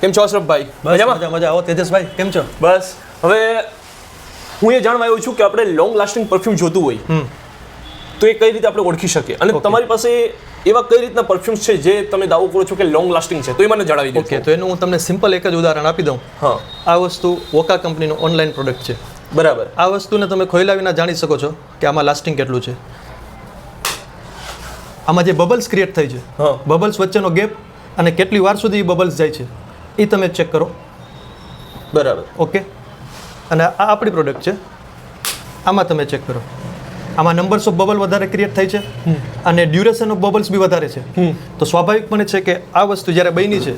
કેમ છો અશરફભાઈ? મજા મજા. આવો તેજસભાઈ, કેમ છો? બસ. હવે હું એ જાણવા આવ્યો છું કે આપણે લોંગ લાસ્ટિંગ પરફ્યુમ જોતું હોય તો એ કઈ રીતે આપણે ઓળખી શકીએ, અને તમારી પાસે એવા કઈ રીતના પરફ્યુમ્સ છે જે તમે દાવો કરો છો કે લોંગ લાસ્ટિંગ છે, તો એ મને જણાવી દો. ઓકે, તો એનું હું તમને સિમ્પલ એક જ ઉદાહરણ આપી દઉં. હા. આ વસ્તુ વોકા કંપનીનું ઓનલાઈન પ્રોડક્ટ છે. બરાબર. આ વસ્તુને તમે ખોઈલા વિના જાણી શકો છો કે આમાં લાસ્ટિંગ કેટલું છે. આમાં જે બબલ્સ ક્રિએટ થાય છે, બબલ્સ વચ્ચેનો ગેપ અને કેટલી વાર સુધી એ બબલ્સ જાય છે એ તમે ચેક કરો. બરાબર. ઓકે, અને આ આપણી પ્રોડક્ટ છે, આમાં તમે ચેક કરો. આમાં નંબર્સ ઓફ બબલ વધારે ક્રિએટ થાય છે અને ડ્યુરેશન ઓફ બબલ્સ બી વધારે છે. તો સ્વાભાવિકપણે છે કે આ વસ્તુ જ્યારે બની છે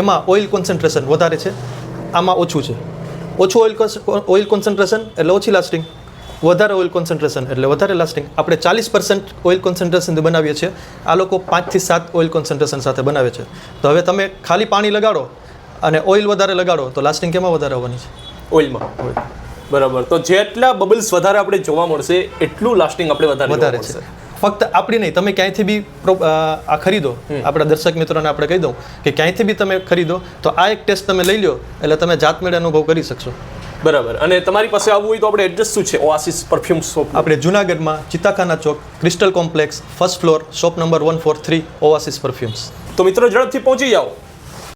એમાં ઓઇલ કોન્સન્ટ્રેશન વધારે છે, આમાં ઓછું છે. ઓછું ઓઇલ કોન્સન્ટ્રેશન એટલે ઓછી લાસ્ટિંગ, વધારે ઓઇલ કોન્સન્ટ્રેશન એટલે વધારે લાસ્ટિંગ. આપણે 40% ઓઇલ કોન્સન્ટ્રેશનથી બનાવીએ છીએ, આ લોકો 5 થી 7 ઓઇલ કોન્સન્ટ્રેશન સાથે બનાવે છે. તો હવે તમે ખાલી પાણી લગાડો અને ઓઇલ વધારે લગાડો તો લાસ્ટિંગ કેમાં વધારે આવવાની છે? ઓઇલમાં. બરાબર. તો જેટલા બબલ્સ વધારે આપણે જોવા મળશે એટલું લાસ્ટિંગ આપણે વધારે છે. ફક્ત આપણી નહીં, તમે ક્યાંયથી બી આ ખરીદો, આપણા દર્શક મિત્રોને આપણે કહી દઉં કે ક્યાંયથી બી તમે ખરીદો તો આ એક ટેસ્ટ તમે લઈ લો એટલે તમે જાતમેળે અનુભવ કરી શકશો. બરાબર. અને તમારી પાસે આવવું હોય તો આપણે એડ્રેસ શું છે ઓઆસિસ પરફ્યુમ શોપ? આપણે જુનાગઢમાં Chittakhana Chowk, Crystal Complex, first floor, shop number 143, Oasis perfumes. તો મિત્રો ઝડપથી પહોંચી જાઓ.